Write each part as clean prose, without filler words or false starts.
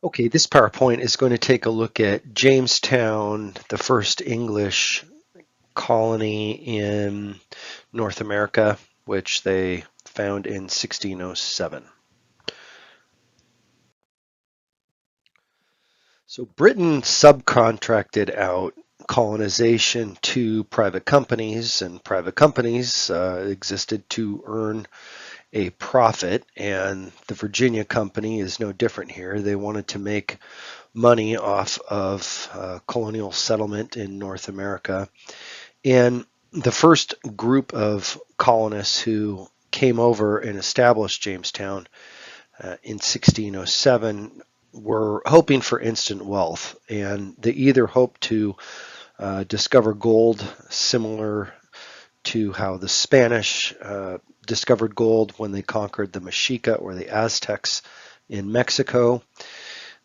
Okay, this PowerPoint is going to take a look at Jamestown, the first English colony in North America, which they found in 1607. So Britain subcontracted out colonization to private companies, and private companies existed to earn a profit, and the Virginia Company is no different here. They wanted to make money off of colonial settlement in North America. And the first group of colonists who came over and established Jamestown in 1607 were hoping for instant wealth. And they either hoped to discover gold, similar to how the Spanish discovered gold when they conquered the Mexica or the Aztecs in Mexico.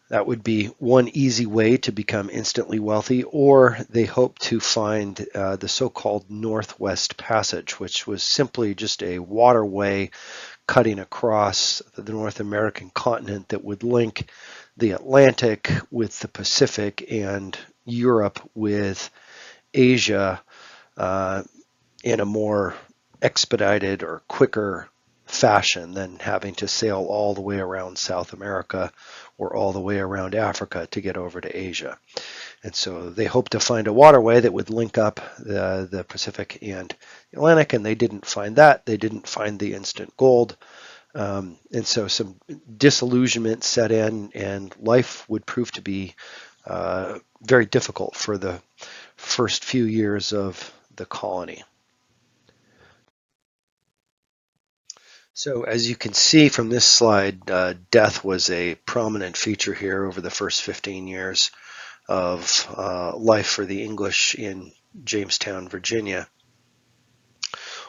That would be one easy way to become instantly wealthy, or they hope to find the so-called Northwest Passage, which was simply just a waterway cutting across the North American continent that would link the Atlantic with the Pacific and Europe with Asia uh, in a more expedited or quicker fashion than having to sail all the way around South America or all the way around Africa to get over to Asia. And so they hoped to find a waterway that would link up the Pacific and the Atlantic, and they didn't find that. They didn't find the instant gold. And so some disillusionment set in, and life would prove to be very difficult for the first few years of the colony. So as you can see from this slide, death was a prominent feature here over the first 15 years of life for the English in Jamestown, Virginia.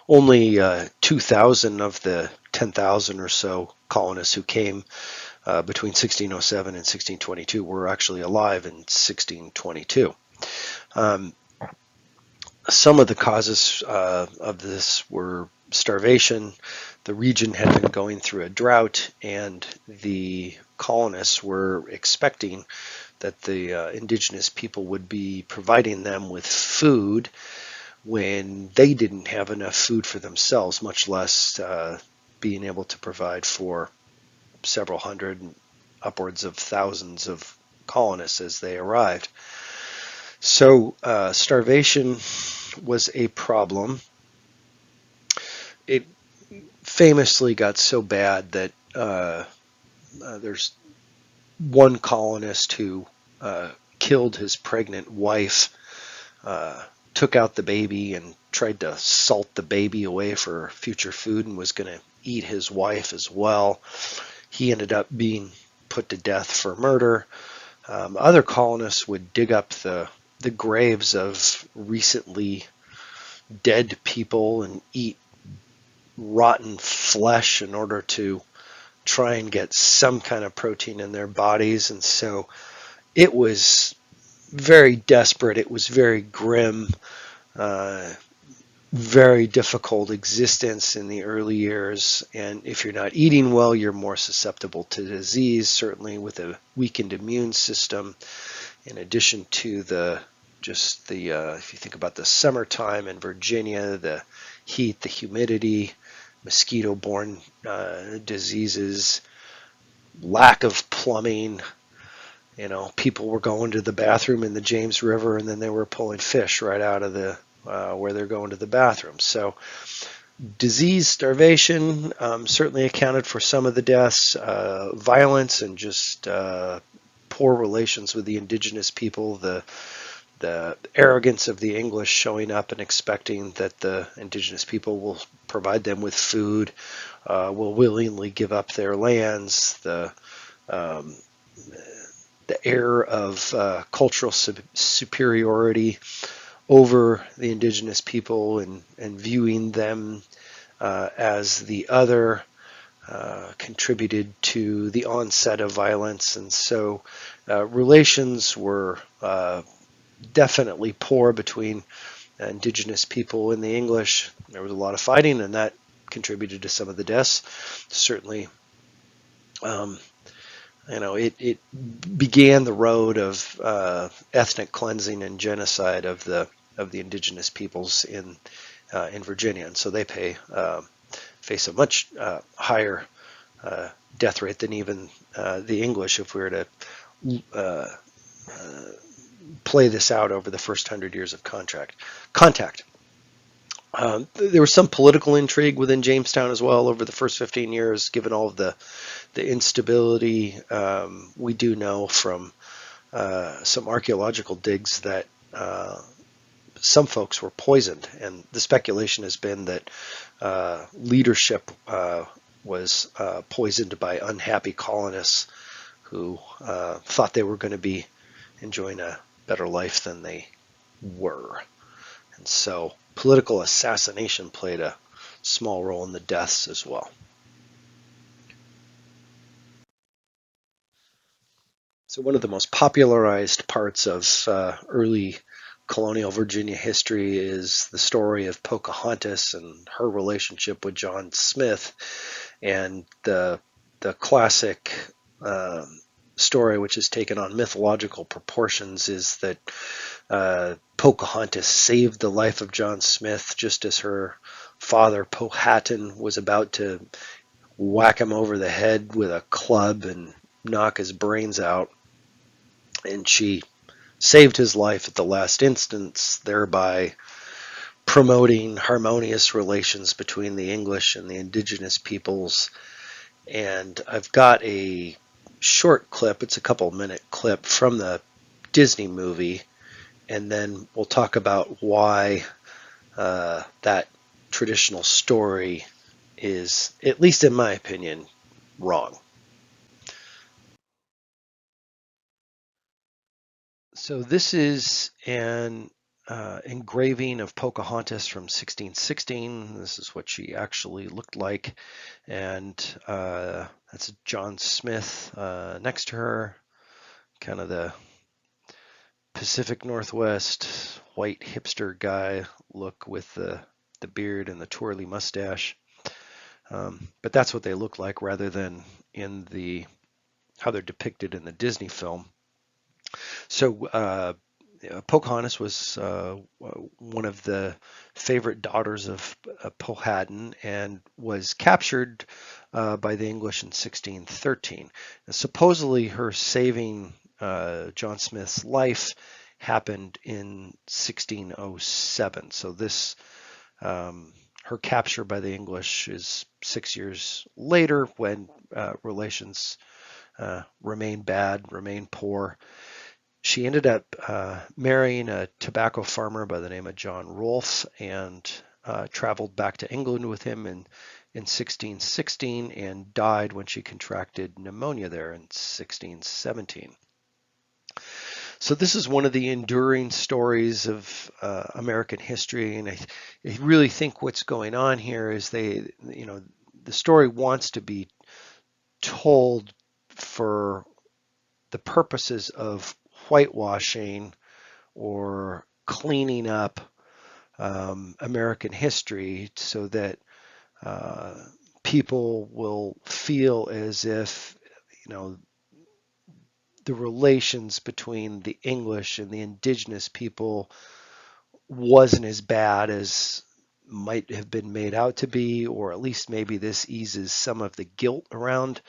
Only 2,000 of the 10,000 or so colonists who came between 1607 and 1622 were actually alive in 1622. Um, some of the causes of this were starvation. The region had been going through a drought, and the colonists were expecting that the indigenous people would be providing them with food when they didn't have enough food for themselves, much less being able to provide for several hundred, upwards of thousands of colonists as they arrived. So starvation was a problem. It famously got so bad that there's one colonist who killed his pregnant wife, took out the baby and tried to salt the baby away for future food, and was going to eat his wife as well. He ended up being put to death for murder. Other colonists would dig up the graves of recently dead people and eat rotten flesh in order to try and get some kind of protein in their bodies. And so it was very desperate. It was very grim, uh, very difficult existence in the early years. And if you're not eating well, you're more susceptible to disease, certainly with a weakened immune system, in addition to if you think about the summertime in Virginia, the heat, the humidity, mosquito-borne diseases, lack of plumbing. People were going to the bathroom in the James River, and then they were pulling fish right out of the where they're going to the bathroom. So disease, starvation certainly accounted for some of the deaths. Violence and just poor relations with the indigenous people, the arrogance of the English showing up and expecting that the indigenous people will provide them with food, will willingly give up their lands, um, the air of cultural superiority over the indigenous people, and viewing them as the other contributed to the onset of violence. And so relations were definitely poor between indigenous people and the English. There was a lot of fighting, and that contributed to some of the deaths. Certainly, um, it began the road of ethnic cleansing and genocide of the indigenous peoples in Virginia, and so they face a much higher uh, death rate than even the English if we were to uh, play this out over the first 100 years of contact. There was some political intrigue within Jamestown as well over the first 15 years, given all of the instability. We do know from some archaeological digs that some folks were poisoned, and the speculation has been that leadership was poisoned by unhappy colonists who thought they were going to be enjoying a better life than they were. And so political assassination played a small role in the deaths as well. So one of the most popularized parts of early colonial Virginia history is the story of Pocahontas and her relationship with John Smith, and the classic story, which has taken on mythological proportions, is that Pocahontas saved the life of John Smith just as her father Powhatan was about to whack him over the head with a club and knock his brains out, and she saved his life at the last instance, thereby promoting harmonious relations between the English and the indigenous peoples. And I've got a short clip, it's a couple minute clip from the Disney movie, and then we'll talk about why that traditional story is, at least in my opinion, wrong. So this is an engraving of Pocahontas from 1616. This is what she actually looked like, and that's John Smith next to her, kind of the Pacific Northwest white hipster guy look with the beard and the twirly mustache. But that's what they look like rather than in the how they're depicted in the Disney film. So Pocahontas was one of the favorite daughters of Powhatan and was captured by the English in 1613. And supposedly, her saving John Smith's life happened in 1607. So this her capture by the English is 6 years later, when relations remain bad, remain poor. She ended up marrying a tobacco farmer by the name of John Rolfe, and traveled back to England with him in 1616, and died when she contracted pneumonia there in 1617. So this is one of the enduring stories of American history, and I really think what's going on here is the story wants to be told for the purposes of whitewashing or cleaning up American history, so that uh, people will feel as if you know the relations between the English and the indigenous people wasn't as bad as might have been made out to be, or at least maybe this eases some of the guilt around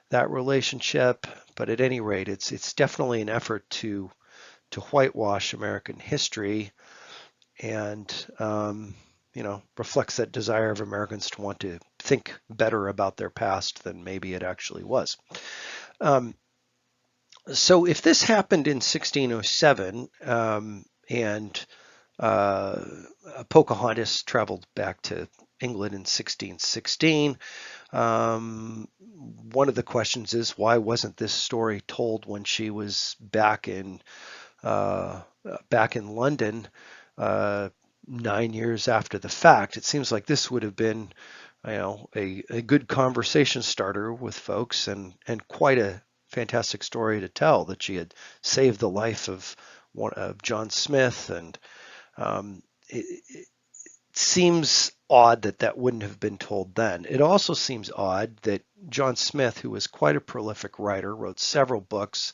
that relationship. But at any rate, it's definitely an effort to whitewash American history, and reflects that desire of Americans to want to think better about their past than maybe it actually was. Um, so if this happened in 1607, and uh, Pocahontas traveled back to England in 1616, one of the questions is, why wasn't this story told when she was uh, back in London uh, 9 years after the fact? It seems like this would have been, a good conversation starter with folks, and quite a fantastic story to tell, that she had saved the life of John Smith, and um, it, seems odd that that wouldn't have been told then. It also seems odd that John Smith, who was quite a prolific writer, wrote several books,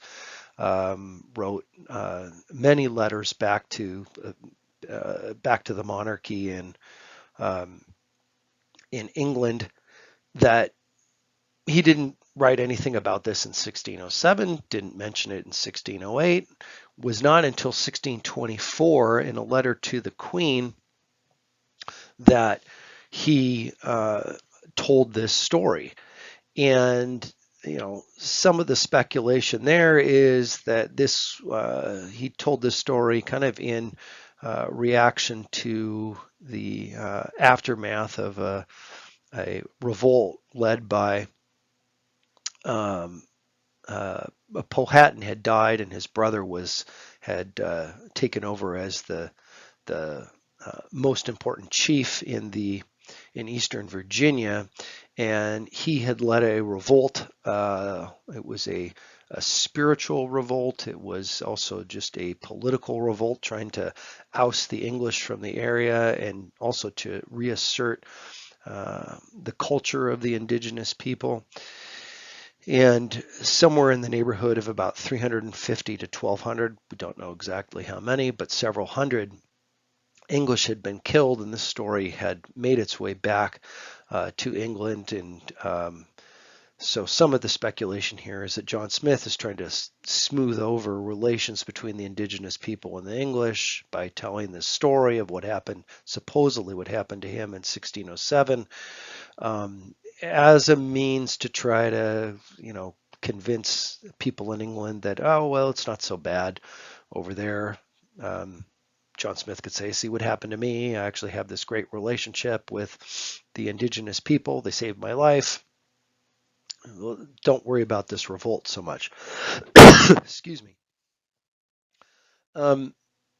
wrote many letters back to the monarchy um, in England, that he didn't write anything about this in 1607, didn't mention it in 1608, was not until 1624 in a letter to the Queen that he told this story. And some of the speculation there is that he told this story kind of in reaction to the aftermath of a revolt led by um, Powhatan had died, and his brother had taken over as the most important chief in Eastern Virginia, and he had led a revolt. It was a spiritual revolt. It was also just a political revolt, trying to oust the English from the area and also to reassert the culture of the indigenous people. And somewhere in the neighborhood of about 350 to 1,200, we don't know exactly how many, but several hundred English had been killed, and this story had made its way back to England. And so some of the speculation here is that John Smith is trying to smooth over relations between the indigenous people and the English by telling this story of supposedly what happened to him in 1607, as a means to try to, convince people in England that, oh, well, it's not so bad over there. John Smith could say, see what happened to me. I actually have this great relationship with the indigenous people. They saved my life. Don't worry about this revolt so much. Excuse me. Um,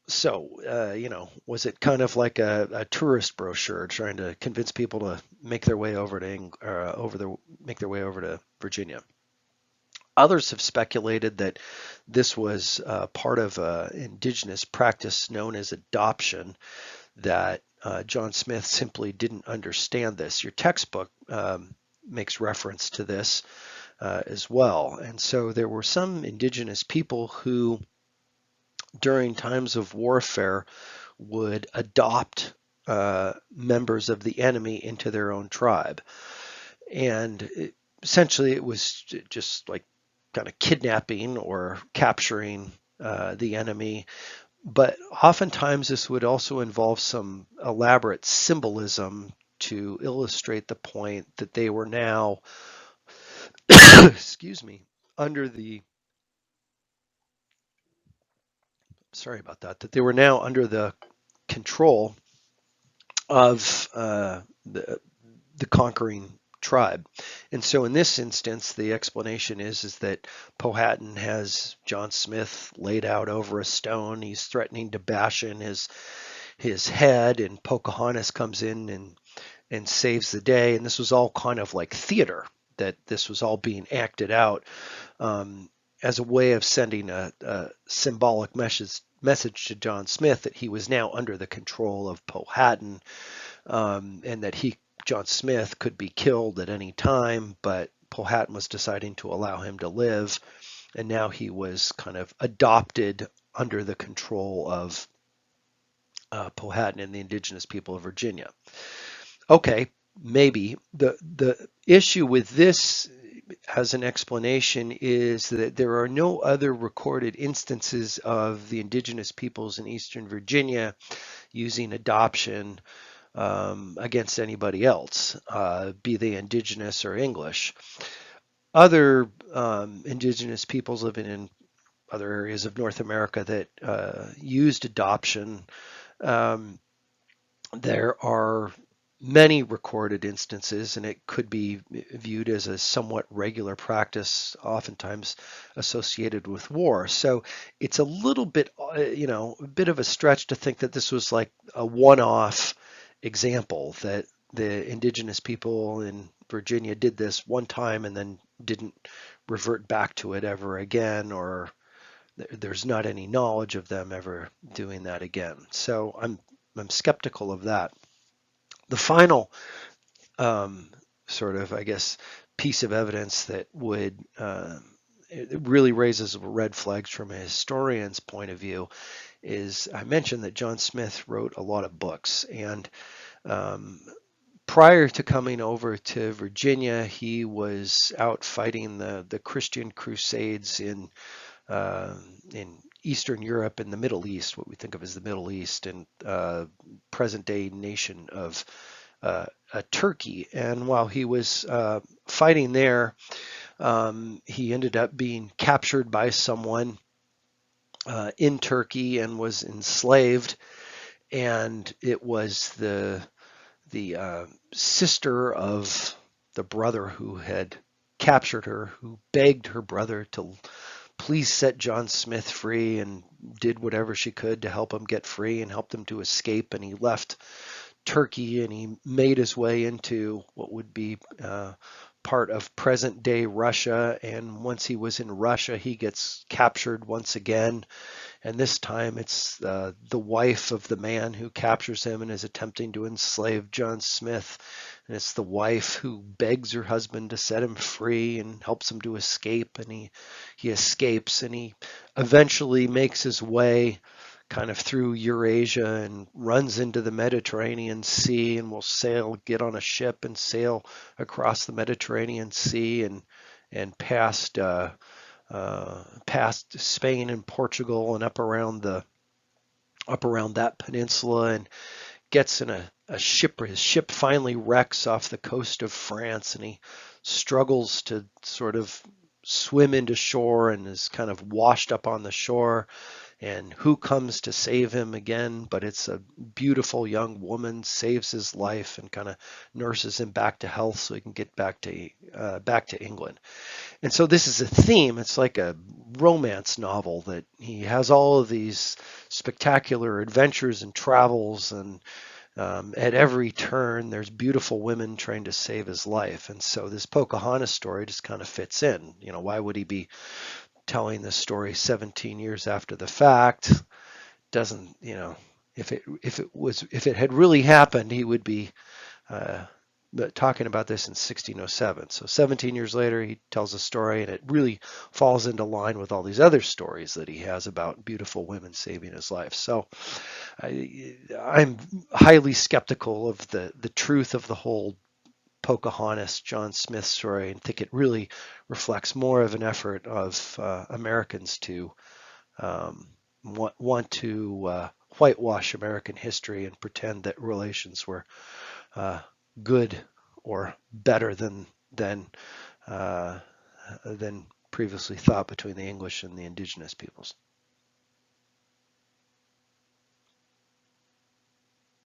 was it kind of like a tourist brochure trying to convince people to make their way over to make their way over to Virginia? Others have speculated that this was part of an indigenous practice known as adoption, that John Smith simply didn't understand this. Your textbook makes reference to this as well. And so there were some indigenous people who, during times of warfare, would adopt members of the enemy into their own tribe. And essentially, it was just like kind of kidnapping or capturing the enemy. But oftentimes, this would also involve some elaborate symbolism to illustrate the point that they were now, excuse me, under the, sorry about that, that they were now under the control of the conquering tribe. And so in this instance, the explanation is that Powhatan has John Smith laid out over a stone. He's threatening to bash in his head, and Pocahontas comes in and saves the day. And this was all kind of like theater, that this was all being acted out as a way of sending a symbolic message to John Smith that he was now under the control of Powhatan, and that John Smith could be killed at any time, but Powhatan was deciding to allow him to live, and now he was kind of adopted under the control of Powhatan and the indigenous people of Virginia. Okay, maybe the issue with this as an explanation is that there are no other recorded instances of the indigenous peoples in Eastern Virginia using adoption against anybody else, be they indigenous or English. Other indigenous peoples living in other areas of North America that used adoption, there are many recorded instances, and it could be viewed as a somewhat regular practice, oftentimes associated with war. So it's a little bit, a bit of a stretch to think that this was like a one-off example, that the indigenous people in Virginia did this one time and then didn't revert back to it ever again, or there's not any knowledge of them ever doing that again. So I'm skeptical of that. The final um, sort of, I guess, piece of evidence that would it really raises red flags from a historian's point of view is I mentioned that John Smith wrote a lot of books, and um, prior to coming over to Virginia, he was out fighting the Christian Crusades uh, in Eastern Europe and the Middle East, what we think of as the Middle East and present day nation of Turkey. And while he was fighting there, he ended up being captured by someone in Turkey and was enslaved. And it was the sister of the brother who had captured her, who begged her brother to please set John Smith free, and did whatever she could to help him get free and helped him to escape. And he left Turkey and he made his way into what would be part of present day Russia. And once he was in Russia, he gets captured once again. And this time it's the wife of the man who captures him and is attempting to enslave John Smith. And it's the wife who begs her husband to set him free and helps him to escape. And he escapes, and he eventually makes his way kind of through Eurasia and runs into the Mediterranean Sea, and will get on a ship and sail across the Mediterranean Sea and past Spain and Portugal and up around that peninsula, and gets in a ship. His ship finally wrecks off the coast of France, and he struggles to sort of swim into shore and is kind of washed up on the shore. And who comes to save him again? But it's a beautiful young woman, saves his life and kind of nurses him back to health so he can get back to England. And so this is a theme. It's like a romance novel that he has all of these spectacular adventures and travels, and at every turn there's beautiful women trying to save his life. And so this Pocahontas story just kind of fits in. Why would he be telling this story 17 years after the fact? Doesn't, if it had really happened, he would be uh, talking about this in 1607. So 17 years later, he tells a story, and it really falls into line with all these other stories that he has about beautiful women saving his life. So I'm highly skeptical of the truth of the whole Pocahontas John Smith story, and think it really reflects more of an effort of Americans to want to whitewash American history and pretend that relations were uh, good or better uh, than previously thought between the English and the indigenous peoples.